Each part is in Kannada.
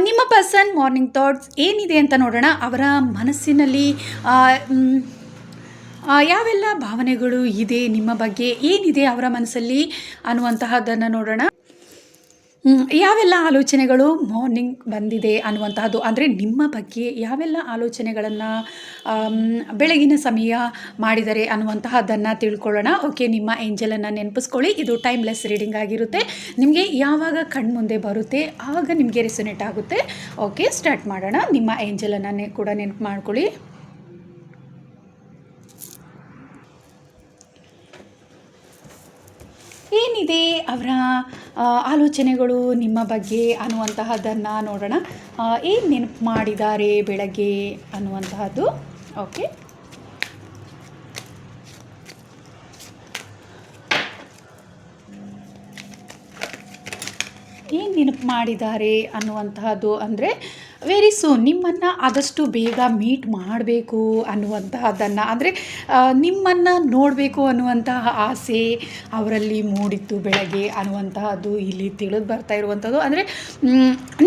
ನಿಮ್ಮ ಪರ್ಸನ್ ಮಾರ್ನಿಂಗ್ ಥಾಟ್ಸ್ ಏನಿದೆ ಅಂತ ನೋಡೋಣ. ಅವರ ಮನಸ್ಸಿನಲ್ಲಿ ಯಾವೆಲ್ಲ ಭಾವನೆಗಳು ಇದೆ, ನಿಮ್ಮ ಬಗ್ಗೆ ಏನಿದೆ ಅವರ ಮನಸ್ಸಲ್ಲಿ ಅನ್ನುವಂತಹದ್ದನ್ನು ನೋಡೋಣ. ಯಾವೆಲ್ಲ ಆಲೋಚನೆಗಳು ಮಾರ್ನಿಂಗ್ ಬಂದಿದೆ ಅನ್ನುವಂತಹದ್ದು, ಅಂದರೆ ನಿಮ್ಮ ಬಗ್ಗೆ ಯಾವೆಲ್ಲ ಆಲೋಚನೆಗಳನ್ನು ಬೆಳಗಿನ ಸಮಯ ಮಾಡಿದರೆ ಅನ್ನುವಂತಹದ್ದನ್ನು ತಿಳ್ಕೊಳ್ಳೋಣ. ಓಕೆ, ನಿಮ್ಮ ಏಂಜಲನ್ನು ನೆನಪಿಸ್ಕೊಳ್ಳಿ. ಇದು ಟೈಮ್ಲೆಸ್ ರೀಡಿಂಗ್ ಆಗಿರುತ್ತೆ. ನಿಮಗೆ ಯಾವಾಗ ಕಣ್ಮುಂದೆ ಬರುತ್ತೆ ಆಗ ನಿಮಗೆ ರೆಸೊನೇಟ್ ಆಗುತ್ತೆ. ಓಕೆ, ಸ್ಟಾರ್ಟ್ ಮಾಡೋಣ. ನಿಮ್ಮ ಏಂಜಲನ್ನು ಕೂಡ ನೆನಪು ಮಾಡ್ಕೊಳ್ಳಿ. ಏನಿದೆ ಅವರ ಆಲೋಚನೆಗಳು ನಿಮ್ಮ ಬಗ್ಗೆ ಅನ್ನುವಂತಹದ್ದನ್ನು ನೋಡೋಣ. ಏನು ನೆನಪು ಮಾಡಿದ್ದಾರೆ ಬೆಳಗ್ಗೆ ಅನ್ನುವಂತಹದ್ದು. ಓಕೆ, ಏನು ನೆನಪು ಮಾಡಿದ್ದಾರೆ ಅನ್ನುವಂತಹದ್ದು ಅಂದರೆ ವೆರಿ ಸೂನ್ ನಿಮ್ಮನ್ನು ಆದಷ್ಟು ಬೇಗ ಮೀಟ್ ಮಾಡಬೇಕು ಅನ್ನುವಂತಹದ್ದನ್ನು, ಅಂದರೆ ನಿಮ್ಮನ್ನು ನೋಡಬೇಕು ಅನ್ನುವಂತಹ ಆಸೆ ಅವರಲ್ಲಿ ಮೂಡಿತ್ತು ಬೆಳಗ್ಗೆ ಅನ್ನುವಂತಹದ್ದು ಇಲ್ಲಿ ತಿಳಿದು ಬರ್ತಾ ಇರುವಂಥದ್ದು. ಅಂದರೆ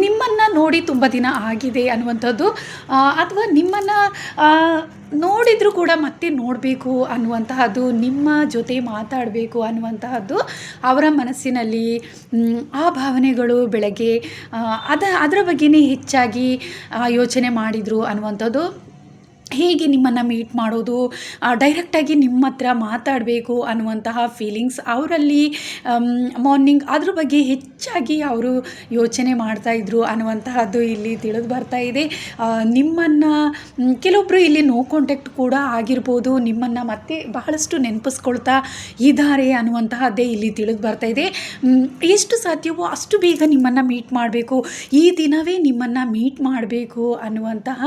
ನಿಮ್ಮನ್ನು ನೋಡಿ ತುಂಬ ದಿನ ಆಗಿದೆ ಅನ್ನುವಂಥದ್ದು, ಅಥವಾ ನಿಮ್ಮನ್ನು ನೋಡಿದರೂ ಕೂಡ ಮತ್ತೆ ನೋಡಬೇಕು ಅನ್ನುವಂತಹದ್ದು, ನಿಮ್ಮ ಜೊತೆ ಮಾತಾಡಬೇಕು ಅನ್ನುವಂತಹದ್ದು ಅವರ ಮನಸ್ಸಿನಲ್ಲಿ ಆ ಭಾವನೆಗಳು ಬೆಳಗ್ಗೆ ಅದರ ಬಗ್ಗೆನೇ ಹೆಚ್ಚಾಗಿ ಯೋಚನೆ ಮಾಡಿದರು ಅನ್ನುವಂಥದ್ದು. ಹೇಗೆ ನಿಮ್ಮನ್ನು ಮೀಟ್ ಮಾಡೋದು, ಡೈರೆಕ್ಟಾಗಿ ನಿಮ್ಮ ಹತ್ರ ಮಾತಾಡಬೇಕು ಅನ್ನುವಂತಹ ಫೀಲಿಂಗ್ಸ್ ಅವರಲ್ಲಿ ಮಾರ್ನಿಂಗ್ ಅದ್ರ ಬಗ್ಗೆ ಹೆಚ್ಚಾಗಿ ಅವರು ಯೋಚನೆ ಮಾಡ್ತಾಯಿದ್ರು ಅನ್ನುವಂತಹದ್ದು ಇಲ್ಲಿ ತಿಳಿದು ಬರ್ತಾ ಇದೆ. ನಿಮ್ಮನ್ನು ಕೆಲವೊಬ್ಬರು ಇಲ್ಲಿ ನೋ ಕಾಂಟ್ಯಾಕ್ಟ್ ಕೂಡ ಆಗಿರ್ಬೋದು, ನಿಮ್ಮನ್ನು ಮತ್ತೆ ಬಹಳಷ್ಟು ನೆನಪಿಸ್ಕೊಳ್ತಾ ಇದ್ದಾರೆ ಅನ್ನುವಂತಹದ್ದೇ ಇಲ್ಲಿ ತಿಳಿದು ಬರ್ತಾ ಇದೆ. ಎಷ್ಟು ಸಾಧ್ಯವೋ ಅಷ್ಟು ಬೇಗ ನಿಮ್ಮನ್ನು ಮೀಟ್ ಮಾಡಬೇಕು, ಈ ದಿನವೇ ನಿಮ್ಮನ್ನು ಮೀಟ್ ಮಾಡಬೇಕು ಅನ್ನುವಂತಹ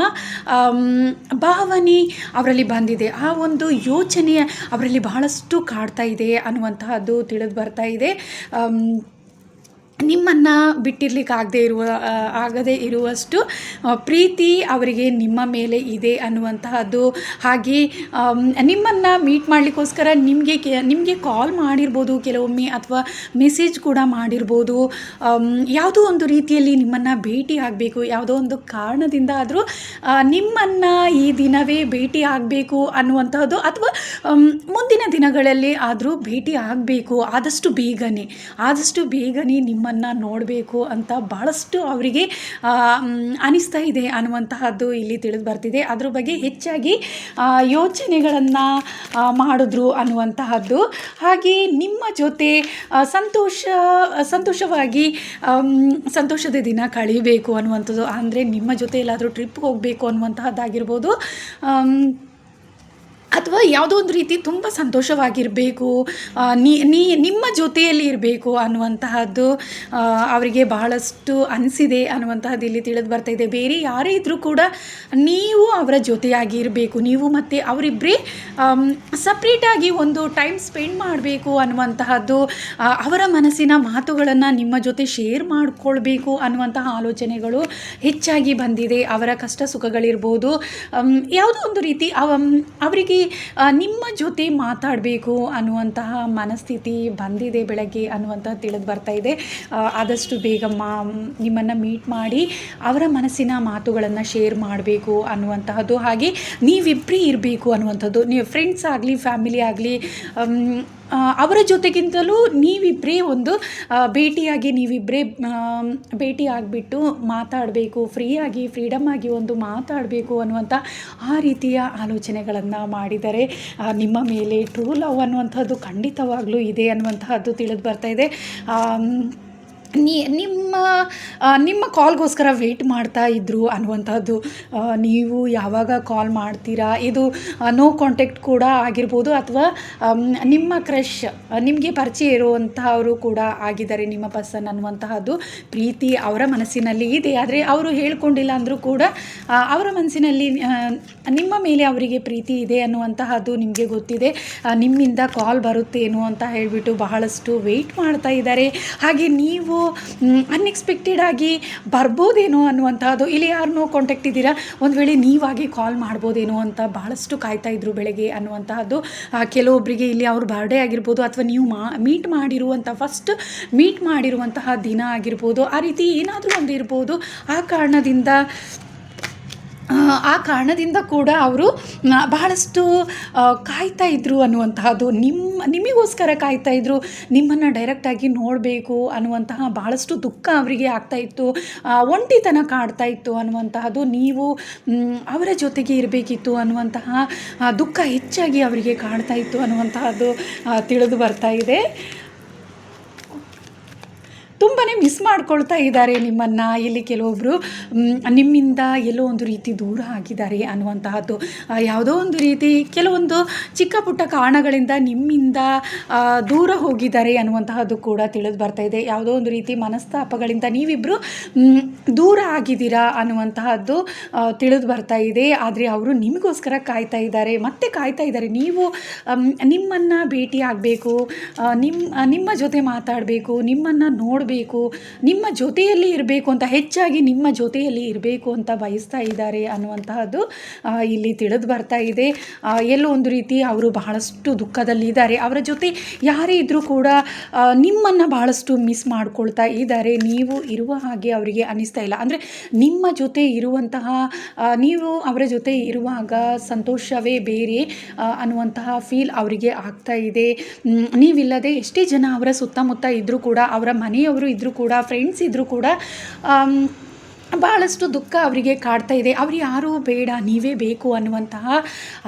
ಭಾವನೆ ಅವರಲ್ಲಿ ಬಂದಿದೆ. ಆ ಒಂದು ಯೋಚನೆ ಅವರಲ್ಲಿ ಬಹಳಷ್ಟು ಕಾಡ್ತಾ ಇದೆ ಅನ್ನುವಂತಹದ್ದು ತಿಳಿದು ಬರ್ತಾ ಇದೆ. ನಿಮ್ಮನ್ನು ಬಿಟ್ಟಿರ್ಲಿಕ್ಕೆ ಆಗದೇ ಇರುವಷ್ಟು ಪ್ರೀತಿ ಅವರಿಗೆ ನಿಮ್ಮ ಮೇಲೆ ಇದೆ ಅನ್ನುವಂತಹದ್ದು. ಹಾಗೆ ನಿಮ್ಮನ್ನು ಮೀಟ್ ಮಾಡಲಿಕ್ಕೋಸ್ಕರ ನಿಮಗೆ ಕಾಲ್ ಮಾಡಿರ್ಬೋದು ಕೆಲವೊಮ್ಮೆ, ಅಥವಾ ಮೆಸೇಜ್ ಕೂಡ ಮಾಡಿರ್ಬೋದು. ಯಾವುದೋ ಒಂದು ರೀತಿಯಲ್ಲಿ ನಿಮ್ಮನ್ನು ಭೇಟಿ ಆಗಬೇಕು, ಯಾವುದೋ ಒಂದು ಕಾರಣದಿಂದ ಆದರೂ ನಿಮ್ಮನ್ನು ಈ ದಿನವೇ ಭೇಟಿ ಆಗಬೇಕು ಅನ್ನುವಂತಹದ್ದು, ಅಥವಾ ಮುಂದಿನ ದಿನಗಳಲ್ಲಿ ಆದರೂ ಭೇಟಿ ಆಗಬೇಕು ಆದಷ್ಟು ಬೇಗನೆ ನಿಮ್ಮನ್ನು ನೋಡಬೇಕು ಅಂತ ಬಹಳಷ್ಟು ಅವರಿಗೆ ಅನಿಸ್ತಾ ಇದೆ ಅನ್ನುವಂತಹದ್ದು ಇಲ್ಲಿ ತಿಳಿದು ಬರ್ತಿದೆ. ಅದ್ರ ಬಗ್ಗೆ ಹೆಚ್ಚಾಗಿ ಯೋಚನೆಗಳನ್ನು ಮಾಡಿದ್ರು ಅನ್ನುವಂತಹದ್ದು. ಹಾಗೆ ನಿಮ್ಮ ಜೊತೆ ಸಂತೋಷವಾಗಿ ಸಂತೋಷದ ದಿನ ಕಳೀಬೇಕು ಅನ್ನುವಂಥದ್ದು, ಅಂದರೆ ನಿಮ್ಮ ಜೊತೆ ಎಲ್ಲಾದರೂ ಟ್ರಿಪ್ ಹೋಗಬೇಕು ಅನ್ನುವಂತಹದ್ದಾಗಿರ್ಬೋದು, ಅಥವಾ ಯಾವುದೋ ಒಂದು ರೀತಿ ತುಂಬ ಸಂತೋಷವಾಗಿರಬೇಕು, ನಿಮ್ಮ ಜೊತೆಯಲ್ಲಿ ಇರಬೇಕು ಅನ್ನುವಂತಹದ್ದು ಅವರಿಗೆ ಬಹಳಷ್ಟು ಅನಿಸಿದೆ ಅನ್ನುವಂತಹದ್ದು ಇಲ್ಲಿ ತಿಳಿದು ಬರ್ತಾ ಇದೆ. ಬೇರೆ ಯಾರೇ ಇದ್ದರೂ ಕೂಡ ನೀವು ಅವರ ಜೊತೆಯಾಗಿ ಇರಬೇಕು, ನೀವು ಮತ್ತು ಅವರಿಬ್ಬರೇ ಸಪ್ರೇಟಾಗಿ ಒಂದು ಟೈಮ್ ಸ್ಪೆಂಡ್ ಮಾಡಬೇಕು ಅನ್ನುವಂತಹದ್ದು, ಅವರ ಮನಸ್ಸಿನ ಮಾತುಗಳನ್ನು ನಿಮ್ಮ ಜೊತೆ ಶೇರ್ ಮಾಡಿಕೊಳ್ಬೇಕು ಅನ್ನುವಂತಹ ಆಲೋಚನೆಗಳು ಹೆಚ್ಚಾಗಿ ಬಂದಿದೆ. ಅವರ ಕಷ್ಟ ಸುಖಗಳಿರ್ಬೋದು, ಯಾವುದೋ ಒಂದು ರೀತಿ ಅವರಿಗೆ ನಿಮ್ಮ ಜೊತೆ ಮಾತಾಡಬೇಕು ಅನ್ನುವಂತಹ ಮನಸ್ಥಿತಿ ಬಂದಿದೆ ಬೆಳಗ್ಗೆ ಅನ್ನುವಂಥದ್ದು ತಿಳಿದು ಬರ್ತಾ ಇದೆ. ಆದಷ್ಟು ಬೇಗ ನಿಮ್ಮನ್ನು ಮೀಟ್ ಮಾಡಿ ಅವರ ಮನಸ್ಸಿನ ಮಾತುಗಳನ್ನು ಶೇರ್ ಮಾಡಬೇಕು ಅನ್ನುವಂತಹದ್ದು. ಹಾಗೆ ನೀವಿಬ್ಬರೇ ಇರಬೇಕು ಅನ್ನುವಂಥದ್ದು, ನೀವು ಫ್ರೆಂಡ್ಸ್ ಆಗಲಿ ಫ್ಯಾಮಿಲಿ ಆಗಲಿ ಅವರ ಜೊತೆಗಿಂತಲೂ ನೀವಿಬ್ಬರೇ ಒಂದು ಭೇಟಿ ಆಗಿಬಿಟ್ಟು ಮಾತಾಡಬೇಕು, ಫ್ರೀಡಮ್ ಆಗಿ ಒಂದು ಮಾತಾಡಬೇಕು ಅನ್ನುವಂಥ ಆ ರೀತಿಯ ಆಲೋಚನೆಗಳನ್ನು ಮಾಡಿದರೆ ನಿಮ್ಮ ಮೇಲೆ ಟ್ರೂ ಲವ್ ಅನ್ನುವಂಥದ್ದು ಖಂಡಿತವಾಗ್ಲೂ ಇದೆ ಅನ್ನುವಂತಹದ್ದು ತಿಳಿದು ಬರ್ತಾ ಇದೆ. ನಿಮ್ಮ ಕಾಲ್ಗೋಸ್ಕರ ವೆಯ್ಟ್ ಮಾಡ್ತಾ ಇದ್ದರು ಅನ್ನುವಂಥದ್ದು, ನೀವು ಯಾವಾಗ ಕಾಲ್ ಮಾಡ್ತೀರಾ, ಇದು ನೋ ಕಾಂಟ್ಯಾಕ್ಟ್ ಕೂಡ ಆಗಿರ್ಬೋದು, ಅಥವಾ ನಿಮ್ಮ ಕ್ರಶ್, ನಿಮಗೆ ಪರಿಚಯ ಇರುವಂತಹವರು ಕೂಡ ಆಗಿದ್ದಾರೆ ನಿಮ್ಮ ಪರ್ಸನ್ ಅನ್ನುವಂತಹದ್ದು ಪ್ರೀತಿ ಅವರ ಮನಸ್ಸಿನಲ್ಲಿ ಇದೆ. ಆದರೆ ಅವರು ಹೇಳ್ಕೊಂಡಿಲ್ಲ ಅಂದರೂ ಕೂಡ ಅವರ ಮನಸ್ಸಿನಲ್ಲಿ ನಿಮ್ಮ ಮೇಲೆ ಅವರಿಗೆ ಪ್ರೀತಿ ಇದೆ ಅನ್ನುವಂತಹದ್ದು ನಿಮಗೆ ಗೊತ್ತಿದೆ. ನಿಮ್ಮಿಂದ ಕಾಲ್ ಬರುತ್ತೇನೋ ಅಂತ ಹೇಳಿಬಿಟ್ಟು ಬಹಳಷ್ಟು ವೆಯ್ಟ್ ಮಾಡ್ತಾ ಇದ್ದಾರೆ. ಹಾಗೆ ನೀವು ಅನ್ಎಕ್ಸ್ಪೆಕ್ಟೆಡ್ ಆಗಿ ಬರ್ಬೋದೇನೋ ಅನ್ನುವಂಥದ್ದು. ಇಲ್ಲಿ ಯಾರನ್ನೋ ಕಾಂಟ್ಯಾಕ್ಟ್ ಇದ್ದೀರಾ, ಒಂದು ವೇಳೆ ನೀವಾಗಿ ಕಾಲ್ ಮಾಡ್ಬೋದೇನೋ ಅಂತ ಭಾಳಷ್ಟು ಕಾಯ್ತಾಯಿದ್ರು ಬೆಳಗ್ಗೆ ಅನ್ನುವಂತಹದ್ದು. ಕೆಲವೊಬ್ಬರಿಗೆ ಇಲ್ಲಿ ಅವ್ರ ಬರ್ಡೇ ಆಗಿರ್ಬೋದು, ಅಥವಾ ನೀವು ಮೀಟ್ ಮಾಡಿರುವಂಥ ಫಸ್ಟ್ ಮೀಟ್ ಮಾಡಿರುವಂತಹ ದಿನ ಆಗಿರ್ಬೋದು, ಆ ರೀತಿ ಏನಾದರೂ ಒಂದು ಇರ್ಬೋದು. ಆ ಕಾರಣದಿಂದ ಕೂಡ ಅವರು ಬಹಳಷ್ಟು ಕಾಯ್ತಾ ಇದ್ದರು ಅನ್ನುವಂತಹದ್ದು. ನಿಮಗೋಸ್ಕರ ಕಾಯ್ತಾ ಇದ್ದರು, ನಿಮ್ಮನ್ನು ಡೈರೆಕ್ಟಾಗಿ ನೋಡಬೇಕು ಅನ್ನುವಂತಹ ಬಹಳಷ್ಟು ದುಃಖ ಅವರಿಗೆ ಆಗ್ತಾಯಿತ್ತು, ಒಂಟಿತನ ಕಾಡ್ತಾ ಇತ್ತು ಅನ್ನುವಂತಹದ್ದು. ನೀವು ಅವರ ಜೊತೆಗೆ ಇರಬೇಕಿತ್ತು ಅನ್ನುವಂತಹ ದುಃಖ ಹೆಚ್ಚಾಗಿ ಅವರಿಗೆ ಕಾಡ್ತಾ ಇತ್ತು ಅನ್ನುವಂತಹದ್ದು ತಿಳಿದು ಬರ್ತಾ ಇದೆ. ತುಂಬಾ ಮಿಸ್ ಮಾಡ್ಕೊಳ್ತಾ ಇದ್ದಾರೆ ನಿಮ್ಮನ್ನು. ಇಲ್ಲಿ ಕೆಲವೊಬ್ಬರು ನಿಮ್ಮಿಂದ ಎಲ್ಲೋ ಒಂದು ರೀತಿ ದೂರ ಆಗಿದ್ದಾರೆ ಅನ್ನುವಂತಹದ್ದು. ಯಾವುದೋ ಒಂದು ರೀತಿ ಕೆಲವೊಂದು ಚಿಕ್ಕ ಪುಟ್ಟ ಕಾರಣಗಳಿಂದ ನಿಮ್ಮಿಂದ ದೂರ ಹೋಗಿದ್ದಾರೆ ಅನ್ನುವಂತಹದ್ದು ಕೂಡ ತಿಳಿದು ಬರ್ತಾ ಇದೆ. ಯಾವುದೋ ಒಂದು ರೀತಿ ಮನಸ್ತಾಪಗಳಿಂದ ನೀವಿಬ್ಬರು ದೂರ ಆಗಿದ್ದೀರಾ ಅನ್ನುವಂತಹದ್ದು ತಿಳಿದು ಬರ್ತಾ ಇದೆ. ಆದರೆ ಅವರು ನಿಮಗೋಸ್ಕರ ಕಾಯ್ತಾ ಇದ್ದಾರೆ, ಮತ್ತೆ ಕಾಯ್ತಾ ಇದ್ದಾರೆ. ನೀವು ನಿಮ್ಮನ್ನು ಭೇಟಿ ಆಗಬೇಕು, ನಿಮ್ಮ ಜೊತೆ ಮಾತಾಡಬೇಕು, ನಿಮ್ಮನ್ನು ನೋಡಬೇಕು, ನಿಮ್ಮ ಜೊತೆಯಲ್ಲಿ ಇರಬೇಕು ಅಂತ, ಹೆಚ್ಚಾಗಿ ನಿಮ್ಮ ಜೊತೆಯಲ್ಲಿ ಇರಬೇಕು ಅಂತ ಬಯಸ್ತಾ ಇದ್ದಾರೆ ಅನ್ನುವಂತಹದ್ದು ಇಲ್ಲಿ ತಿಳಿದು ಬರ್ತಾ ಇದೆ. ಎಲ್ಲೋ ಒಂದು ರೀತಿ ಅವರು ಬಹಳಷ್ಟು ದುಃಖದಲ್ಲಿದ್ದಾರೆ. ಅವರ ಜೊತೆ ಯಾರೇ ಇದ್ದರೂ ಕೂಡ ನಿಮ್ಮನ್ನು ಬಹಳಷ್ಟು ಮಿಸ್ ಮಾಡ್ಕೊಳ್ತಾ ಇದ್ದಾರೆ. ನೀವು ಇರುವ ಹಾಗೆ ಅವರಿಗೆ ಅನ್ನಿಸ್ತಾ ಇಲ್ಲ. ಅಂದರೆ ನಿಮ್ಮ ಜೊತೆ ಇರುವಂತಹ, ನೀವು ಅವರ ಜೊತೆ ಇರುವಾಗ ಸಂತೋಷವೇ ಬೇರೆ ಅನ್ನುವಂತಹ ಫೀಲ್ ಅವರಿಗೆ ಆಗ್ತಾ ಇದೆ. ನೀವಿಲ್ಲದೆ ಎಷ್ಟೇ ಜನ ಅವರ ಸುತ್ತಮುತ್ತ ಇದ್ದರೂ ಕೂಡ, ಅವರ ಮನೆಯವರು ಇದ್ದರೂ ಕೂಡ, ಫ್ರೆಂಡ್ಸ್ ಇದ್ದರೂ ಕೂಡ ಭಾಳಷ್ಟು ದುಃಖ ಅವರಿಗೆ ಕಾಡ್ತಾ ಇದೆ. ಅವರು ಯಾರೂ ಬೇಡ, ನೀವೇ ಬೇಕು ಅನ್ನುವಂತಹ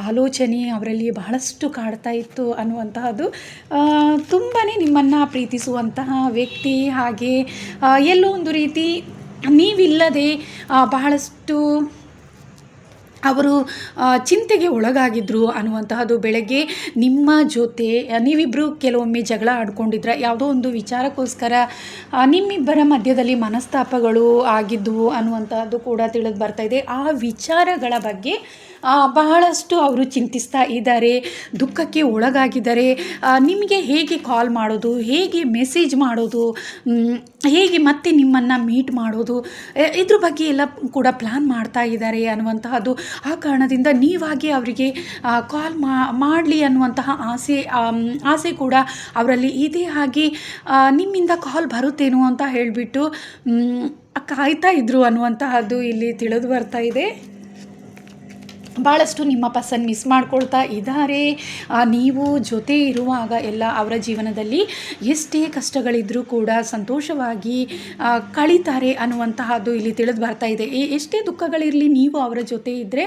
ಆಲೋಚನೆ ಅವರಲ್ಲಿ ಬಹಳಷ್ಟು ಕಾಡ್ತಾ ಇತ್ತು ಅನ್ನುವಂತಹದ್ದು. ತುಂಬಾ ನಿಮ್ಮನ್ನು ಪ್ರೀತಿಸುವಂತಹ ವ್ಯಕ್ತಿ, ಹಾಗೆ ಎಲ್ಲೋ ಒಂದು ರೀತಿ ನೀವಿಲ್ಲದೆ ಬಹಳಷ್ಟು ಅವರು ಚಿಂತೆಗೆ ಒಳಗಾಗಿದ್ದರು ಅನ್ನುವಂತಹದ್ದು. ಬೆಳಗ್ಗೆ ನಿಮ್ಮ ಜೊತೆ ನೀವಿಬ್ಬರು ಕೆಲವೊಮ್ಮೆ ಜಗಳ ಆಡ್ಕೊಂಡಿದ್ರೆ, ಯಾವುದೋ ಒಂದು ವಿಚಾರಕ್ಕೋಸ್ಕರ ನಿಮ್ಮಿಬ್ಬರ ಮಧ್ಯದಲ್ಲಿ ಮನಸ್ತಾಪಗಳು ಆಗಿದ್ದವು ಅನ್ನುವಂತಹದ್ದು ಕೂಡ ತಿಳಿದು ಬರ್ತಾ ಇದೆ. ಆ ವಿಚಾರಗಳ ಬಗ್ಗೆ ಬಹಳಷ್ಟು ಅವರು ಚಿಂತಿಸ್ತಾ ಇದ್ದಾರೆ, ದುಃಖಕ್ಕೆ ಒಳಗಾಗಿದ್ದಾರೆ. ನಿಮಗೆ ಹೇಗೆ ಕಾಲ್ ಮಾಡೋದು, ಹೇಗೆ ಮೆಸೇಜ್ ಮಾಡೋದು, ಹೇಗೆ ಮತ್ತೆ ನಿಮ್ಮನ್ನು ಮೀಟ್ ಮಾಡೋದು, ಇದ್ರ ಬಗ್ಗೆ ಎಲ್ಲ ಕೂಡ ಪ್ಲ್ಯಾನ್ ಮಾಡ್ತಾ ಇದ್ದಾರೆ ಅನ್ನುವಂತಹದ್ದು. ಆ ಕಾರಣದಿಂದ ನೀವಾಗಿ ಅವರಿಗೆ ಕಾಲ್ ಮಾಡಲಿ ಅನ್ನುವಂತಹ ಆಸೆ ಕೂಡ ಅವರಲ್ಲಿ ಇದೆ. ಹಾಗೆ ನಿಮ್ಮಿಂದ ಕಾಲ್ ಬರುತ್ತೇನೋ ಅಂತ ಹೇಳಿಬಿಟ್ಟು ಕಾಯ್ತಾ ಇದ್ರು ಅನ್ನುವಂತಹದ್ದು ಇಲ್ಲಿ ತಿಳಿದು ಬರ್ತಾ ಇದೆ. ಭಾಳಷ್ಟು ನಿಮ್ಮ ಪರ್ಸನ್ ಮಿಸ್ ಮಾಡ್ಕೊಳ್ತಾ ಇದ್ದಾರೆ. ನೀವು ಜೊತೆ ಇರುವಾಗ ಎಲ್ಲ ಅವರ ಜೀವನದಲ್ಲಿ ಎಷ್ಟೇ ಕಷ್ಟಗಳಿದ್ದರೂ ಕೂಡ ಸಂತೋಷವಾಗಿ ಕಳೀತಾರೆ ಅನ್ನುವಂತಹದ್ದು ಇಲ್ಲಿ ತಿಳಿದು ಬರ್ತಾ ಇದೆ. ಎಷ್ಟೇ ದುಃಖಗಳಿರಲಿ, ನೀವು ಅವರ ಜೊತೆ ಇದ್ದರೆ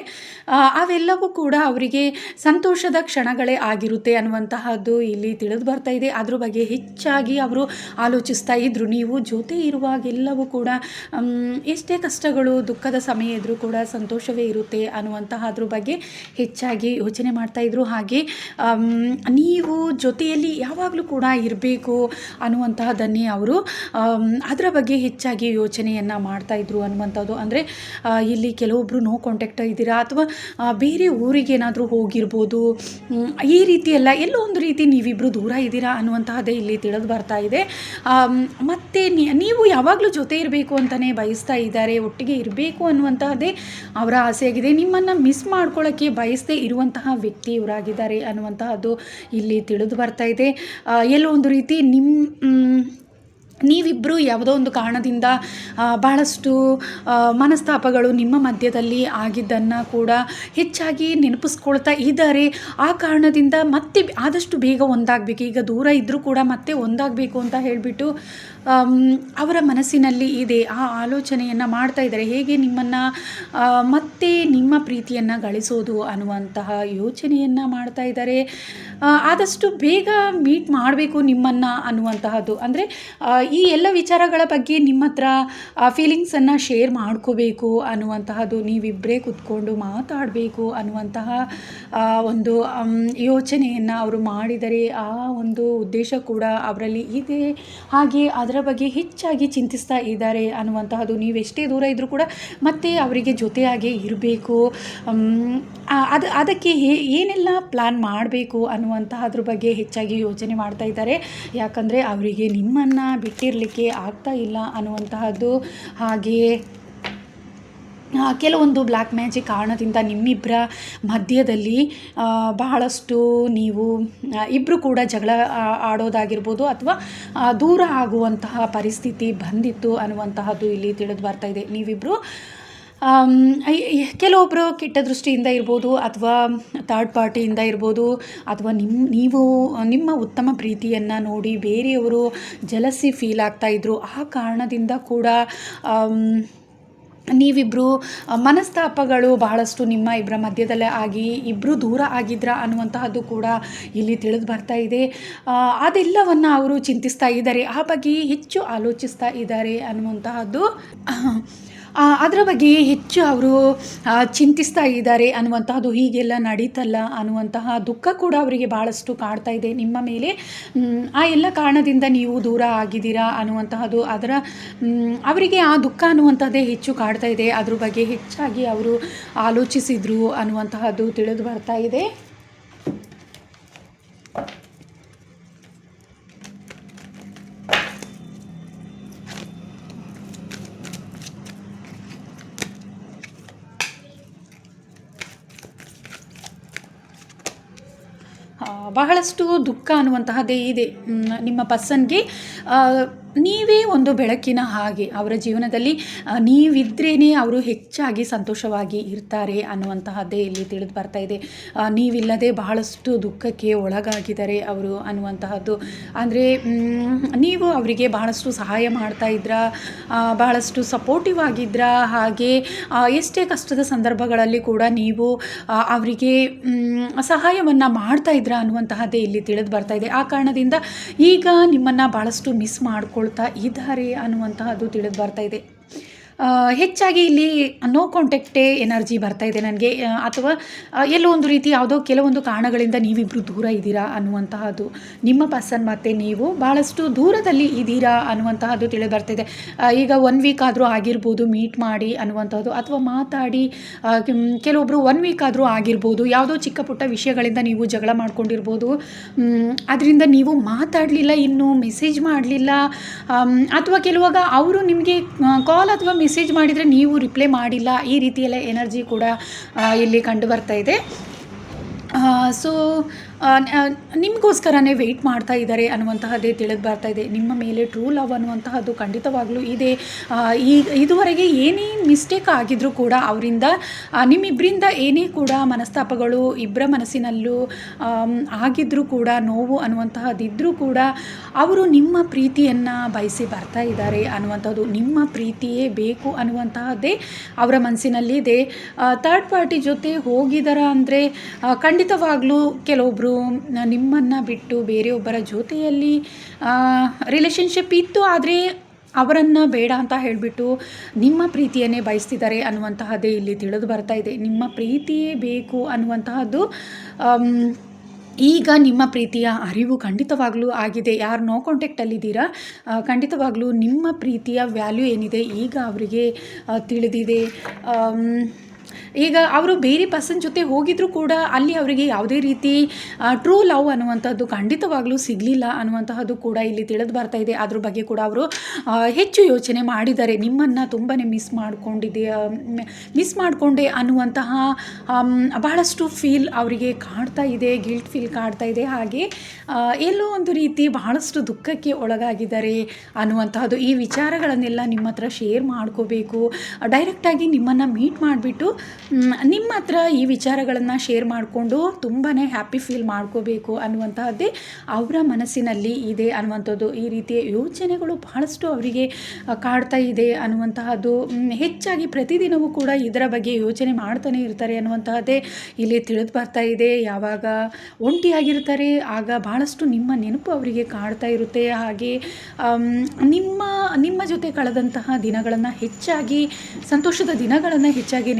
ಅವೆಲ್ಲವೂ ಕೂಡ ಅವರಿಗೆ ಸಂತೋಷದ ಕ್ಷಣಗಳೇ ಆಗಿರುತ್ತೆ ಅನ್ನುವಂತಹದ್ದು ಇಲ್ಲಿ ತಿಳಿದು ಬರ್ತಾ ಇದೆ. ಅದ್ರ ಬಗ್ಗೆ ಹೆಚ್ಚಾಗಿ ಅವರು ಆಲೋಚಿಸ್ತಾ ಇದ್ದರು. ನೀವು ಜೊತೆ ಇರುವಾಗೆಲ್ಲವೂ ಕೂಡ ಎಷ್ಟೇ ಕಷ್ಟಗಳು, ದುಃಖದ ಸಮಯ ಇದ್ದರೂ ಕೂಡ ಸಂತೋಷವೇ ಇರುತ್ತೆ ಅನ್ನುವಂತಹ ಅದ್ರ ಬಗ್ಗೆ ಹೆಚ್ಚಾಗಿ ಯೋಚನೆ ಮಾಡ್ತಾಯಿದ್ರು. ಹಾಗೆ ನೀವು ಜೊತೆಯಲ್ಲಿ ಯಾವಾಗಲೂ ಕೂಡ ಇರಬೇಕು ಅನ್ನುವಂತಹದ್ದನ್ನೇ ಅವರು ಅದರ ಬಗ್ಗೆ ಹೆಚ್ಚಾಗಿ ಯೋಚನೆಯನ್ನು ಮಾಡ್ತಾಯಿದ್ರು ಅನ್ನುವಂಥದ್ದು. ಅಂದರೆ ಇಲ್ಲಿ ಕೆಲವೊಬ್ಬರು ನೋ ಕಾಂಟ್ಯಾಕ್ಟ್ ಇದ್ದೀರಾ, ಅಥವಾ ಬೇರೆ ಊರಿಗೆ ಏನಾದರೂ ಹೋಗಿರ್ಬೋದು. ಈ ರೀತಿಯೆಲ್ಲ ಎಲ್ಲೋ ಒಂದು ರೀತಿ ನೀವಿಬ್ಬರು ದೂರ ಇದ್ದೀರಾ ಅನ್ನುವಂತಹದ್ದೇ ಇಲ್ಲಿ ತಿಳಿದು ಬರ್ತಾ ಇದೆ. ಮತ್ತು ನೀವು ಯಾವಾಗಲೂ ಜೊತೆ ಇರಬೇಕು ಅಂತಲೇ ಬಯಸ್ತಾ ಇದ್ದಾರೆ, ಒಟ್ಟಿಗೆ ಇರಬೇಕು ಅನ್ನುವಂತಹದ್ದೇ ಅವರ ಆಸೆಯಾಗಿದೆ. ನಿಮ್ಮನ್ನು ಮಿಸ್ ಮಾಡ್ಕೊಳ್ಳೋಕ್ಕೆ ಬಯಸದೇ ಇರುವಂತಹ ವ್ಯಕ್ತಿ ಇವರಾಗಿದ್ದಾರೆ ಅನ್ನುವಂತಹದ್ದು ಇಲ್ಲಿ ತಿಳಿದು ಬರ್ತಾ ಇದೆ. ಎಲ್ಲೋ ಒಂದು ರೀತಿ ನೀವಿಬ್ಬರು ಯಾವುದೋ ಒಂದು ಕಾರಣದಿಂದ ಬಹಳಷ್ಟು ಮನಸ್ತಾಪಗಳು ನಿಮ್ಮ ಮಧ್ಯದಲ್ಲಿ ಆಗಿದ್ದನ್ನು ಕೂಡ ಹೆಚ್ಚಾಗಿ ನೆನಪಿಸ್ಕೊಳ್ತಾ ಇದ್ದಾರೆ. ಆ ಕಾರಣದಿಂದ ಮತ್ತೆ ಆದಷ್ಟು ಬೇಗ ಒಂದಾಗಬೇಕು, ಈಗ ದೂರ ಇದ್ದರೂ ಕೂಡ ಮತ್ತೆ ಒಂದಾಗಬೇಕು ಅಂತ ಹೇಳಿಬಿಟ್ಟು ಅವರ ಮನಸ್ಸಿನಲ್ಲಿ ಇದೆ. ಆ ಆಲೋಚನೆಯನ್ನು ಮಾಡ್ತಾ ಇದ್ದಾರೆ, ಹೇಗೆ ನಿಮ್ಮನ್ನು ಮತ್ತೆ ನಿಮ್ಮ ಪ್ರೀತಿಯನ್ನು ಗಳಿಸೋದು ಅನ್ನುವಂತಹ ಯೋಚನೆಯನ್ನು ಮಾಡ್ತಾ ಇದ್ದಾರೆ. ಆದಷ್ಟು ಬೇಗ ಮೀಟ್ ಮಾಡಬೇಕು ನಿಮ್ಮನ್ನು ಅನ್ನುವಂತಹದ್ದು. ಅಂದರೆ ಈ ಎಲ್ಲ ವಿಚಾರಗಳ ಬಗ್ಗೆ ನಿಮ್ಮ ಹತ್ರ ಫೀಲಿಂಗ್ಸನ್ನು ಶೇರ್ ಮಾಡ್ಕೋಬೇಕು ಅನ್ನುವಂತಹದ್ದು, ನೀವಿಬ್ಬರೇ ಕೂತ್ಕೊಂಡು ಮಾತಾಡಬೇಕು ಅನ್ನುವಂತಹ ಒಂದು ಯೋಚನೆಯನ್ನು ಅವರು ಮಾಡಿದರೆ, ಆ ಒಂದು ಉದ್ದೇಶ ಕೂಡ ಅವರಲ್ಲಿ ಇದೆ. ಹಾಗೆ ಅದರ ಅದರ ಬಗ್ಗೆ ಹೆಚ್ಚಾಗಿ ಚಿಂತಿಸ್ತಾ ಇದ್ದಾರೆ ಅನ್ನುವಂತಹದ್ದು. ನೀವೆಷ್ಟೇ ದೂರ ಇದ್ದರೂ ಕೂಡ ಮತ್ತೆ ಅವರಿಗೆ ಜೊತೆಯಾಗೇ ಇರಬೇಕು, ಅದಕ್ಕೆ ಏನೆಲ್ಲ ಪ್ಲ್ಯಾನ್ ಮಾಡಬೇಕು ಅನ್ನುವಂತಹದ್ರ ಬಗ್ಗೆ ಹೆಚ್ಚಾಗಿ ಯೋಚನೆ ಮಾಡ್ತಾ ಇದ್ದಾರೆ. ಯಾಕಂದರೆ ಅವರಿಗೆ ನಿಮ್ಮನ್ನು ಬಿಟ್ಟಿರಲಿಕ್ಕೆ ಆಗ್ತಾ ಇಲ್ಲ ಅನ್ನುವಂತಹದ್ದು. ಹಾಗೆಯೇ ಕೆಲವೊಂದು ಬ್ಲ್ಯಾಕ್ ಮ್ಯಾಜಿಕ್ ಕಾರಣದಿಂದ ನಿಮ್ಮಿಬ್ಬರ ಮಧ್ಯದಲ್ಲಿ ಬಹಳಷ್ಟು ನೀವು ಇಬ್ಬರು ಕೂಡ ಜಗಳ ಆಡೋದಾಗಿರ್ಬೋದು ಅಥವಾ ದೂರ ಆಗುವಂತಹ ಪರಿಸ್ಥಿತಿ ಬಂದಿತ್ತು ಅನ್ನುವಂತಹದ್ದು ಇಲ್ಲಿ ತಿಳಿದು ಬರ್ತಾ ಇದೆ. ನೀವಿಬ್ಬರು ಕೆಲವೊಬ್ಬರು ಕೆಟ್ಟ ದೃಷ್ಟಿಯಿಂದ ಇರ್ಬೋದು ಅಥವಾ ಥರ್ಡ್ ಪಾರ್ಟಿಯಿಂದ ಇರ್ಬೋದು, ಅಥವಾ ನೀವು ನಿಮ್ಮ ಉತ್ತಮ ಪ್ರೀತಿಯನ್ನು ನೋಡಿ ಬೇರೆಯವರು ಜಲಸಿ ಫೀಲ್ ಆಗ್ತಾಯಿದ್ರು. ಆ ಕಾರಣದಿಂದ ಕೂಡ ನೀವಿಬ್ಬರು ಮನಸ್ತಾಪಗಳು ಬಹಳಷ್ಟು ನಿಮ್ಮ ಇಬ್ಬರ ಮಧ್ಯದಲ್ಲೇ ಆಗಿ ಇಬ್ಬರು ದೂರ ಆಗಿದ್ರ ಅನ್ನುವಂತಹದ್ದು ಕೂಡ ಇಲ್ಲಿ ತಿಳಿದು ಬರ್ತಾ ಇದೆ. ಅದೆಲ್ಲವನ್ನು ಅವರು ಚಿಂತಿಸ್ತಾ ಇದ್ದಾರೆ, ಆ ಬಗ್ಗೆ ಹೆಚ್ಚು ಆಲೋಚಿಸ್ತಾ ಇದ್ದಾರೆ ಅನ್ನುವಂತಹದ್ದು. ಅದರ ಬಗ್ಗೆ ಹೆಚ್ಚು ಅವರು ಚಿಂತಿಸ್ತಾ ಇದ್ದಾರೆ ಅನ್ನುವಂತಹದ್ದು. ಹೀಗೆಲ್ಲ ನಡೀತಲ್ಲ ಅನ್ನುವಂತಹ ದುಃಖ ಕೂಡ ಅವರಿಗೆ ಭಾಳಷ್ಟು ಕಾಡ್ತಾ ಇದೆ ನಿಮ್ಮ ಮೇಲೆ. ಆ ಎಲ್ಲ ಕಾರಣದಿಂದ ನೀವು ದೂರ ಆಗಿದ್ದೀರಾ ಅನ್ನುವಂತಹದ್ದು ಅವರಿಗೆ ಆ ದುಃಖ ಅನ್ನುವಂಥದ್ದೇ ಹೆಚ್ಚು ಕಾಡ್ತಾ ಇದೆ. ಅದ್ರ ಬಗ್ಗೆ ಹೆಚ್ಚಾಗಿ ಅವರು ಆಲೋಚಿಸಿದ್ರು ಅನ್ನುವಂತಹದ್ದು ತಿಳಿದು ಬರ್ತಾ ಇದೆ. ಬಹಳಷ್ಟು ದುಃಖ ಅನ್ನುವಂತಹದ್ದೇ ಇದೆ ನಿಮ್ಮ ಪರ್ಸನ್ಗೆ. ನೀವೇ ಒಂದು ಬೆಳಕಿನ ಹಾಗೆ ಅವರ ಜೀವನದಲ್ಲಿ ನೀವಿದ್ರೇ ಅವರು ಹೆಚ್ಚಾಗಿ ಸಂತೋಷವಾಗಿ ಇರ್ತಾರೆ ಅನ್ನುವಂತಹದ್ದೇ ಇಲ್ಲಿ ತಿಳಿದು ಬರ್ತಾ ಇದೆ. ನೀವಿಲ್ಲದೆ ಬಹಳಷ್ಟು ದುಃಖಕ್ಕೆ ಒಳಗಾಗಿದ್ದಾರೆ ಅವರು ಅನ್ನುವಂತಹದ್ದು. ಅಂದರೆ ನೀವು ಅವರಿಗೆ ಬಹಳಷ್ಟು ಸಹಾಯ ಮಾಡ್ತಾ ಇದ್ರ, ಬಹಳಷ್ಟು ಸಪೋರ್ಟಿವ್ ಆಗಿದ್ರ. ಹಾಗೆ ಎಷ್ಟೇ ಕಷ್ಟದ ಸಂದರ್ಭಗಳಲ್ಲಿ ಕೂಡ ನೀವು ಅವರಿಗೆ ಸಹಾಯವನ್ನು ಮಾಡ್ತಾ ಇದ್ರ ಅನ್ನುವಂತಹದ್ದೇ ಇಲ್ಲಿ ತಿಳಿದು ಬರ್ತಾ ಇದೆ. ಆ ಕಾರಣದಿಂದ ಈಗ ನಿಮ್ಮನ್ನು ಭಾಳಷ್ಟು ಮಿಸ್ ಮಾಡ್ಕೊಳ್ತಾ ಇದ್ದಾರೆ ಅನ್ನುವಂತಹದ್ದು ತಿಳಿದು ಬರ್ತಾ ಇದೆ. ಹೆಚ್ಚಾಗಿ ಇಲ್ಲಿ ನೋ ಕಾಂಟ್ಯಾಕ್ಟೇ ಎನರ್ಜಿ ಬರ್ತಾ ಇದೆ ನನಗೆ, ಅಥವಾ ಎಲ್ಲೋ ಒಂದು ರೀತಿ ಯಾವುದೋ ಕೆಲವೊಂದು ಕಾರಣಗಳಿಂದ ನೀವಿಬ್ಬರು ದೂರ ಇದ್ದೀರಾ ಅನ್ನುವಂತಹದ್ದು. ನಿಮ್ಮ ಪರ್ಸನ್ ಮತ್ತು ನೀವು ಭಾಳಷ್ಟು ದೂರದಲ್ಲಿ ಇದ್ದೀರಾ ಅನ್ನುವಂತಹದ್ದು ತಿಳಿದು ಬರ್ತಿದೆ. ಈಗ 1 ವೀಕ್ ಆದರೂ ಆಗಿರ್ಬೋದು ಮೀಟ್ ಮಾಡಿ ಅನ್ನುವಂಥದ್ದು, ಅಥವಾ ಮಾತಾಡಿ ಕೆಲವೊಬ್ಬರು 1 ವೀಕ್ ಆದರೂ ಆಗಿರ್ಬೋದು. ಯಾವುದೋ ಚಿಕ್ಕ ಪುಟ್ಟ ವಿಷಯಗಳಿಂದ ನೀವು ಜಗಳ ಮಾಡ್ಕೊಂಡಿರ್ಬೋದು, ಅದರಿಂದ ನೀವು ಮಾತಾಡಲಿಲ್ಲ, ಇನ್ನೂ ಮೆಸೇಜ್ ಮಾಡಲಿಲ್ಲ, ಅಥವಾ ಕೆಲವಾಗ ಅವರು ನಿಮಗೆ ಕಾಲ್ ಅಥವಾ ಮೆಸೇಜ್ ಮಾಡಿದರೆ ನೀವು ರಿಪ್ಲೈ ಮಾಡಿಲ್ಲ. ಈ ರೀತಿಯೆಲ್ಲ ಎನರ್ಜಿ ಕೂಡ ಇಲ್ಲಿ ಕಂಡು ಬರ್ತಾ ಇದೆ. ಸೊ ನಿಮಗೋಸ್ಕರನೇ ವೆಯ್ಟ್ ಮಾಡ್ತಾ ಇದ್ದಾರೆ ಅನ್ನುವಂತಹದ್ದೇ ತಿಳಿದು ಬರ್ತಾ ಇದೆ. ನಿಮ್ಮ ಮೇಲೆ ಟ್ರೂ ಲವ್ ಅನ್ನುವಂತಹದ್ದು ಖಂಡಿತವಾಗ್ಲೂ ಇದೆ. ಇದುವರೆಗೆ ಏನೇ ಮಿಸ್ಟೇಕ್ ಆಗಿದ್ರೂ ಕೂಡ ಅವರಿಂದ ನಿಮ್ಮಿಬ್ಬರಿಂದ ಏನೇ ಕೂಡ ಮನಸ್ತಾಪಗಳು ಇಬ್ಬರ ಮನಸ್ಸಿನಲ್ಲೂ ಆಗಿದ್ರೂ ಕೂಡ, ನೋವು ಅನ್ನುವಂತಹದ್ದಿದ್ರೂ ಕೂಡ ಅವರು ನಿಮ್ಮ ಪ್ರೀತಿಯನ್ನು ಬಯಸಿ ಬರ್ತಾ ಇದ್ದಾರೆ ಅನ್ನುವಂಥದ್ದು. ನಿಮ್ಮ ಪ್ರೀತಿಯೇ ಬೇಕು ಅನ್ನುವಂತಹದ್ದೇ ಅವರ ಮನಸ್ಸಿನಲ್ಲಿದೆ. ಥರ್ಡ್ ಪಾರ್ಟಿ ಜೊತೆ ಹೋಗಿದಾರ ಅಂದರೆ ಖಂಡಿತವಾಗ್ಲೂ ಕೆಲವೊಬ್ಬರು ನಿಮ್ಮನ್ನು ಬಿಟ್ಟು ಬೇರೆಯೊಬ್ಬರ ಜೊತೆಯಲ್ಲಿ ರಿಲೇಷನ್ಶಿಪ್ ಇತ್ತು, ಆದರೆ ಅವರನ್ನು ಬೇಡ ಅಂತ ಹೇಳಿಬಿಟ್ಟು ನಿಮ್ಮ ಪ್ರೀತಿಯನ್ನೇ ಬಯಸ್ತಿದ್ದಾರೆ ಅನ್ನುವಂತಹದ್ದೇ ಇಲ್ಲಿ ತಿಳಿದು ಬರ್ತಾ ಇದೆ. ನಿಮ್ಮ ಪ್ರೀತಿಯೇ ಬೇಕು ಅನ್ನುವಂತಹದ್ದು ಈಗ ನಿಮ್ಮ ಪ್ರೀತಿಯ ಅರಿವು ಖಂಡಿತವಾಗ್ಲೂ ಆಗಿದೆ. ಯಾರು ನೋ ಕಾಂಟ್ಯಾಕ್ಟಲ್ಲಿದ್ದೀರಾ ಖಂಡಿತವಾಗ್ಲೂ ನಿಮ್ಮ ಪ್ರೀತಿಯ ವ್ಯಾಲ್ಯೂ ಏನಿದೆ ಈಗ ಅವರಿಗೆ ತಿಳಿದಿದೆ. ಈಗ ಅವರು ಬೇರೆ ಪರ್ಸನ್ ಜೊತೆ ಹೋಗಿದ್ರೂ ಕೂಡ ಅಲ್ಲಿ ಅವರಿಗೆ ಯಾವುದೇ ರೀತಿ ಟ್ರೂ ಲವ್ ಅನ್ನುವಂಥದ್ದು ಖಂಡಿತವಾಗ್ಲೂ ಸಿಗಲಿಲ್ಲ ಅನ್ನುವಂತಹದ್ದು ಕೂಡ ಇಲ್ಲಿ ತಿಳಿದು ಬರ್ತಾ ಇದೆ. ಅದ್ರ ಬಗ್ಗೆ ಕೂಡ ಅವರು ಹೆಚ್ಚು ಯೋಚನೆ ಮಾಡಿದ್ದಾರೆ. ನಿಮ್ಮನ್ನು ತುಂಬಾ ಮಿಸ್ ಮಾಡಿಕೊಂಡೆ ಅನ್ನುವಂತಹ ಬಹಳಷ್ಟು ಫೀಲ್ ಅವರಿಗೆ ಕಾಡ್ತಾ ಇದೆ, ಗಿಲ್ಟ್ ಫೀಲ್ ಕಾಡ್ತಾ ಇದೆ. ಹಾಗೆ ಎಲ್ಲೋ ಒಂದು ರೀತಿ ಬಹಳಷ್ಟು ದುಃಖಕ್ಕೆ ಒಳಗಾಗಿದ್ದಾರೆ ಅನ್ನುವಂತಹದ್ದು. ಈ ವಿಚಾರಗಳನ್ನೆಲ್ಲ ನಿಮ್ಮ ಹತ್ರ ಶೇರ್ ಮಾಡ್ಕೋಬೇಕು. ಡೈರೆಕ್ಟಾಗಿ ನಿಮ್ಮನ್ನು ಮೀಟ್ ಮಾಡಿಬಿಟ್ಟು ನಿಮ್ಮ ಹತ್ರ ಈ ವಿಚಾರಗಳನ್ನು ಶೇರ್ ಮಾಡಿಕೊಂಡು ತುಂಬಾ ಹ್ಯಾಪಿ ಫೀಲ್ ಮಾಡ್ಕೋಬೇಕು ಅನ್ನುವಂತಹದ್ದೇ ಅವರ ಮನಸ್ಸಿನಲ್ಲಿ ಇದೆ ಅನ್ನುವಂಥದ್ದು. ಈ ರೀತಿಯ ಯೋಚನೆಗಳು ಬಹಳಷ್ಟು ಅವರಿಗೆ ಕಾಡ್ತಾ ಇದೆ ಅನ್ನುವಂತಹದ್ದು. ಹೆಚ್ಚಾಗಿ ಪ್ರತಿದಿನವೂ ಕೂಡ ಇದರ ಬಗ್ಗೆ ಯೋಚನೆ ಮಾಡ್ತಾನೆ ಇರ್ತಾರೆ ಅನ್ನುವಂತಹದ್ದೇ ಇಲ್ಲಿ ತಿಳಿದು ಬರ್ತಾ ಇದೆ. ಯಾವಾಗ ಒಂಟಿಯಾಗಿರ್ತಾರೆ ಆಗ ಬಹಳಷ್ಟು ನಿಮ್ಮ ನೆನಪು ಅವರಿಗೆ ಕಾಡ್ತಾ ಇರುತ್ತೆ. ಹಾಗೆ ನಿಮ್ಮ ಜೊತೆ ಕಳೆದಂತಹ ದಿನಗಳನ್ನು ಹೆಚ್ಚಾಗಿ, ಸಂತೋಷದ ದಿನಗಳನ್ನು ಹೆಚ್ಚಾಗಿ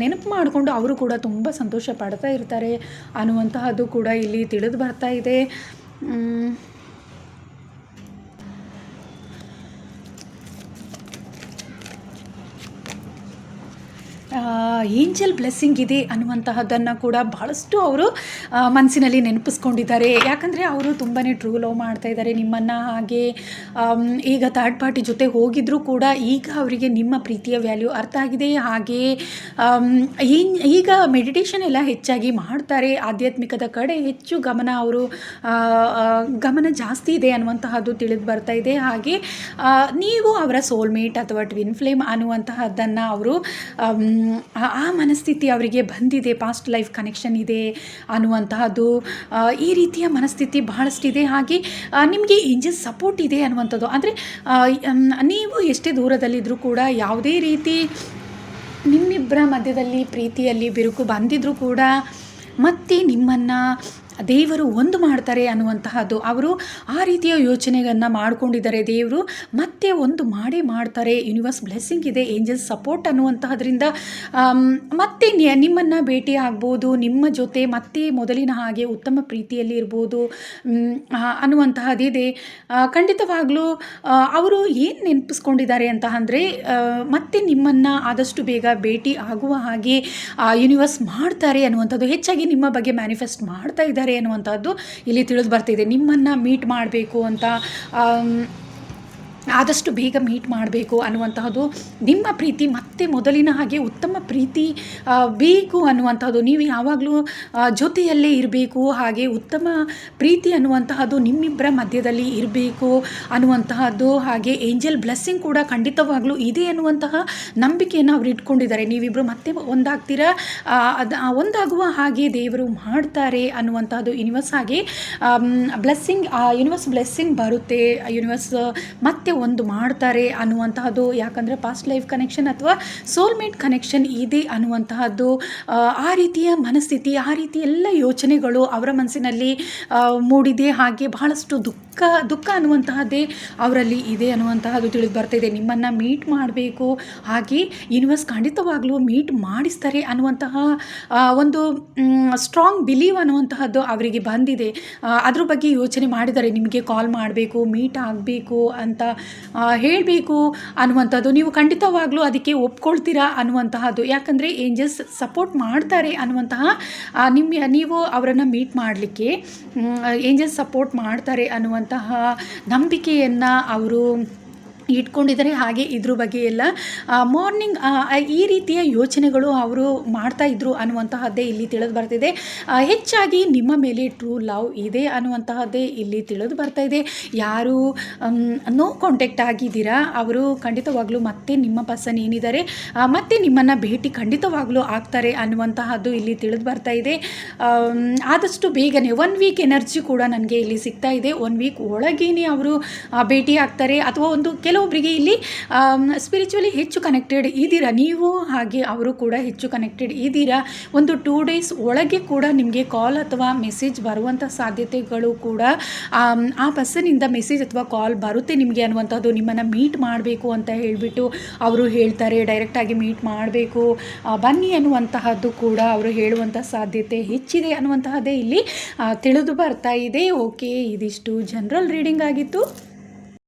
ನೆನಪು ಮಾಡಿಕೊಂಡು ಅವರು ಕೂಡ ತುಂಬ ಸಂತೋಷ ಪಡ್ತಾ ಇರ್ತಾರೆ ಅನ್ನುವಂತಹದ್ದು ಕೂಡ ಇಲ್ಲಿ ತಿಳಿದು ಬರ್ತಾ ಇದೆ. ಏಂಜಲ್ ಬ್ಲೆಸ್ಸಿಂಗ್ ಇದೆ ಅನ್ನುವಂತಹದ್ದನ್ನು ಕೂಡ ಬಹಳಷ್ಟು ಅವರು ಮನಸ್ಸಿನಲ್ಲಿ ನೆನಪಿಸ್ಕೊಂಡಿದ್ದಾರೆ. ಯಾಕಂದರೆ ಅವರು ತುಂಬಾ ಟ್ರೂ ಲವ್ ಮಾಡ್ತಾ ಇದ್ದಾರೆ ನಿಮ್ಮನ್ನು. ಹಾಗೆ ಈಗ ಥರ್ಡ್ ಪಾರ್ಟಿ ಜೊತೆ ಹೋಗಿದ್ರೂ ಕೂಡ ಈಗ ಅವರಿಗೆ ನಿಮ್ಮ ಪ್ರೀತಿಯ ವ್ಯಾಲ್ಯೂ ಅರ್ಥ ಆಗಿದೆ. ಹಾಗೆ ಈಗ ಮೆಡಿಟೇಷನ್ ಎಲ್ಲ ಹೆಚ್ಚಾಗಿ ಮಾಡ್ತಾರೆ. ಆಧ್ಯಾತ್ಮಿಕದ ಕಡೆ ಹೆಚ್ಚು ಗಮನ ಜಾಸ್ತಿ ಇದೆ ಅನ್ನುವಂತಹದ್ದು ತಿಳಿದು ಬರ್ತಾ ಇದೆ. ಹಾಗೆ ನೀವು ಅವರ ಸೋಲ್ಮೇಟ್ ಅಥವಾ ಟ್ವಿನ್ ಫ್ಲೇಮ್ ಅನ್ನುವಂತಹದ್ದನ್ನು ಅವರು ಆ ಮನಸ್ಥಿತಿ ಅವರಿಗೆ ಬಂದಿದೆ. ಪಾಸ್ಟ್ ಲೈಫ್ ಕನೆಕ್ಷನ್ ಇದೆ ಅನ್ನುವಂತಹದ್ದು, ಈ ರೀತಿಯ ಮನಸ್ಥಿತಿ ಬಹಳಷ್ಟಿದೆ. ಹಾಗೆ ನಿಮಗೆ ಏಂಜಲ್ ಸಪೋರ್ಟ್ ಇದೆ ಅನ್ನುವಂಥದ್ದು. ಅಂದರೆ ನೀವು ಎಷ್ಟೇ ದೂರದಲ್ಲಿದ್ದರೂ ಕೂಡ ಯಾವುದೇ ರೀತಿ ನಿಮ್ಮಿಬ್ಬರ ಮಧ್ಯದಲ್ಲಿ ಪ್ರೀತಿಯಲ್ಲಿ ಬಿರುಕು ಬಂದಿದ್ರೂ ಕೂಡ ಮತ್ತೆ ನಿಮ್ಮನ್ನು ದೇವರು ಒಂದು ಮಾಡ್ತಾರೆ ಅನ್ನುವಂತಹದ್ದು. ಅವರು ಆ ರೀತಿಯ ಯೋಚನೆಗಳನ್ನು ಮಾಡಿಕೊಂಡಿದ್ದಾರೆ. ದೇವರು ಮತ್ತೆ ಒಂದು ಮಾಡೇ ಮಾಡ್ತಾರೆ. ಯೂನಿವರ್ಸ್ ಬ್ಲೆಸ್ಸಿಂಗ್ ಇದೆ, ಏಂಜಲ್ಸ್ ಸಪೋರ್ಟ್ ಅನ್ನುವಂತಹದ್ರಿಂದ ಮತ್ತೆ ನಿಮ್ಮನ್ನು ಭೇಟಿ ಆಗ್ಬೋದು, ನಿಮ್ಮ ಜೊತೆ ಮತ್ತೆ ಮೊದಲಿನ ಹಾಗೆ ಉತ್ತಮ ಪ್ರೀತಿಯಲ್ಲಿ ಇರ್ಬೋದು ಅನ್ನುವಂತಹದ್ದಿದೆ. ಖಂಡಿತವಾಗ್ಲೂ ಅವರು ಏನು ನೆನಪಿಸ್ಕೊಂಡಿದ್ದಾರೆ ಅಂತ ಅಂದರೆ ಮತ್ತೆ ನಿಮ್ಮನ್ನು ಆದಷ್ಟು ಬೇಗ ಭೇಟಿ ಆಗುವ ಹಾಗೆ ಯೂನಿವರ್ಸ್ ಮಾಡ್ತಾರೆ ಅನ್ನುವಂಥದ್ದು. ಹೆಚ್ಚಾಗಿ ನಿಮ್ಮ ಬಗ್ಗೆ ಮ್ಯಾನಿಫೆಸ್ಟ್ ಮಾಡ್ತಾ ಇದ್ದಾರೆ ಅನ್ನುವಂಥದ್ದು ಇಲ್ಲಿ ತಿಳಿದು ಬರ್ತಿದೆ. ನಿಮ್ಮನ್ನು ಮೀಟ್ ಮಾಡಬೇಕು ಅಂತ, ಆದಷ್ಟು ಬೇಗ ಮೀಟ್ ಮಾಡಬೇಕು ಅನ್ನುವಂತಹದ್ದು, ನಿಮ್ಮ ಪ್ರೀತಿ ಮತ್ತೆ ಮೊದಲಿನ ಹಾಗೆ ಉತ್ತಮ ಪ್ರೀತಿ ಬೇಕು ಅನ್ನುವಂಥದ್ದು. ನೀವು ಯಾವಾಗಲೂ ಜೊತೆಯಲ್ಲೇ ಇರಬೇಕು, ಹಾಗೆ ಉತ್ತಮ ಪ್ರೀತಿ ಅನ್ನುವಂತಹದ್ದು ನಿಮ್ಮಿಬ್ಬರ ಮಧ್ಯದಲ್ಲಿ ಇರಬೇಕು ಅನ್ನುವಂತಹದ್ದು. ಹಾಗೆ ಏಂಜಲ್ ಬ್ಲೆಸ್ಸಿಂಗ್ ಕೂಡ ಖಂಡಿತವಾಗ್ಲೂ ಇದೆ ಅನ್ನುವಂತಹ ನಂಬಿಕೆಯನ್ನು ಅವರು ಇಟ್ಕೊಂಡಿದ್ದಾರೆ. ನೀವಿಬ್ಬರು ಮತ್ತೆ ಒಂದಾಗ್ತೀರಾ, ಒಂದಾಗುವ ಹಾಗೆ ದೇವರು ಮಾಡ್ತಾರೆ ಅನ್ನುವಂಥದ್ದು ಯೂನಿವರ್ಸ್. ಹಾಗೆ ಯೂನಿವರ್ಸ್ ಬ್ಲೆಸ್ಸಿಂಗ್ ಬರುತ್ತೆ, ಯೂನಿವರ್ಸ್ ಮತ್ತೆ ಒಂದು ಮಾಡ್ತಾರೆ ಅನ್ನುವಂತಹದ್ದು. ಯಾಕಂದರೆ ಪಾಸ್ಟ್ ಲೈಫ್ ಕನೆಕ್ಷನ್ ಅಥವಾ ಸೋಲ್ಮೇಟ್ ಕನೆಕ್ಷನ್ ಇದೆ ಅನ್ನುವಂತಹದ್ದು. ಆ ರೀತಿಯ ಮನಸ್ಥಿತಿ, ಆ ರೀತಿ ಎಲ್ಲ ಯೋಚನೆಗಳು ಅವರ ಮನಸ್ಸಿನಲ್ಲಿ ಮೂಡಿದೆ. ಹಾಗೆ ಬಹಳಷ್ಟು ದುಃಖ ಅನ್ನುವಂತಹದ್ದೇ ಅವರಲ್ಲಿ ಇದೆ ಅನ್ನುವಂತಹದ್ದು ತಿಳಿದು ಬರ್ತಾಯಿದೆ. ನಿಮ್ಮನ್ನು ಮೀಟ್ ಮಾಡಬೇಕು, ಹಾಗೆ ಯೂನಿವರ್ಸ್ ಖಂಡಿತವಾಗ್ಲೂ ಮೀಟ್ ಮಾಡಿಸ್ತಾರೆ ಅನ್ನುವಂತಹ ಒಂದು ಸ್ಟ್ರಾಂಗ್ ಬಿಲೀವ್ ಅನ್ನುವಂತಹದ್ದು ಅವರಿಗೆ ಬಂದಿದೆ. ಅದ್ರ ಬಗ್ಗೆ ಯೋಚನೆ ಮಾಡಿದ್ದಾರೆ. ನಿಮಗೆ ಕಾಲ್ ಮಾಡಬೇಕು, ಮೀಟ್ ಆಗಬೇಕು ಅಂತ ಹೇಳಬೇಕು ಅನ್ನುವಂಥದ್ದು. ನೀವು ಖಂಡಿತವಾಗ್ಲೂ ಅದಕ್ಕೆ ಒಪ್ಕೊಳ್ತೀರಾ ಅನ್ನುವಂತಹದ್ದು. ಯಾಕಂದರೆ ಏಂಜಲ್ಸ್ ಸಪೋರ್ಟ್ ಮಾಡ್ತಾರೆ ಅನ್ನುವಂತಹ ನೀವು ಅವರನ್ನು ಮೀಟ್ ಮಾಡಲಿಕ್ಕೆ ಏಂಜಲ್ಸ್ ಸಪೋರ್ಟ್ ಮಾಡ್ತಾರೆ ಅನ್ನುವಂತಹ ನಂಬಿಕೆಯನ್ನು ಅವರು ಇಟ್ಕೊಂಡಿದ್ದಾರೆ. ಹಾಗೆ ಇದ್ರ ಬಗ್ಗೆ ಎಲ್ಲ ಮಾರ್ನಿಂಗ್ ಈ ರೀತಿಯ ಯೋಚನೆಗಳು ಅವರು ಮಾಡ್ತಾ ಇದ್ರು ಅನ್ನುವಂತಹದ್ದೇ ಇಲ್ಲಿ ತಿಳಿದು ಬರ್ತಿದೆ. ಹೆಚ್ಚಾಗಿ ನಿಮ್ಮ ಮೇಲೆ ಟ್ರೂ ಲವ್ ಇದೆ ಅನ್ನುವಂತಹದ್ದೇ ಇಲ್ಲಿ ತಿಳಿದು ಬರ್ತಾ ಇದೆ. ಯಾರು ನೋ ಕಾಂಟ್ಯಾಕ್ಟ್ ಆಗಿದ್ದೀರಾ ಅವರು ಖಂಡಿತವಾಗ್ಲೂ ಮತ್ತೆ ನಿಮ್ಮ ಪರ್ಸನ್ ಏನಿದ್ದಾರೆ ಮತ್ತೆ ನಿಮ್ಮನ್ನು ಭೇಟಿ ಖಂಡಿತವಾಗ್ಲೂ ಆಗ್ತಾರೆ ಅನ್ನುವಂತಹದ್ದು ಇಲ್ಲಿ ತಿಳಿದು ಬರ್ತಾ ಇದೆ. ಆದಷ್ಟು ಬೇಗನೆ 1 ವೀಕ್ ಎನರ್ಜಿ ಕೂಡ ನನಗೆ ಇಲ್ಲಿ ಸಿಗ್ತಾ ಇದೆ. 1 ವೀಕ್ ಒಳಗೇನೆ ಅವರು ಭೇಟಿ ಆಗ್ತಾರೆ. ಅಥವಾ ಕೆಲವೊಬ್ಬರಿಗೆ ಇಲ್ಲಿ ಸ್ಪಿರಿಚುವಲಿ ಹೆಚ್ಚು ಕನೆಕ್ಟೆಡ್ ಇದ್ದೀರಾ ನೀವು, ಹಾಗೆ ಅವರು ಕೂಡ ಹೆಚ್ಚು ಕನೆಕ್ಟೆಡ್ ಇದ್ದೀರಾ. ಒಂದು 2 ಡೇಸ್ ಒಳಗೆ ಕೂಡ ನಿಮಗೆ ಕಾಲ್ ಅಥವಾ ಮೆಸೇಜ್ ಬರುವಂಥ ಸಾಧ್ಯತೆಗಳು ಕೂಡ ಆ ಪರ್ಸನಿಂದ ಮೆಸೇಜ್ ಅಥವಾ ಕಾಲ್ ಬರುತ್ತೆ ನಿಮಗೆ ಅನ್ನುವಂಥದ್ದು. ನಿಮ್ಮನ್ನು ಮೀಟ್ ಮಾಡಬೇಕು ಅಂತ ಹೇಳಿಬಿಟ್ಟು ಅವರು ಹೇಳ್ತಾರೆ. ಡೈರೆಕ್ಟಾಗಿ ಮೀಟ್ ಮಾಡಬೇಕು ಬನ್ನಿ ಅನ್ನುವಂತಹದ್ದು ಕೂಡ ಅವರು ಹೇಳುವಂಥ ಸಾಧ್ಯತೆ ಹೆಚ್ಚಿದೆ ಅನ್ನುವಂತಹದ್ದೇ ಇಲ್ಲಿ ತಿಳಿದು ಬರ್ತಾ ಇದೆ. ಓಕೆ, ಇದಿಷ್ಟು ಜನರಲ್ ರೀಡಿಂಗ್ ಆಗಿತ್ತು.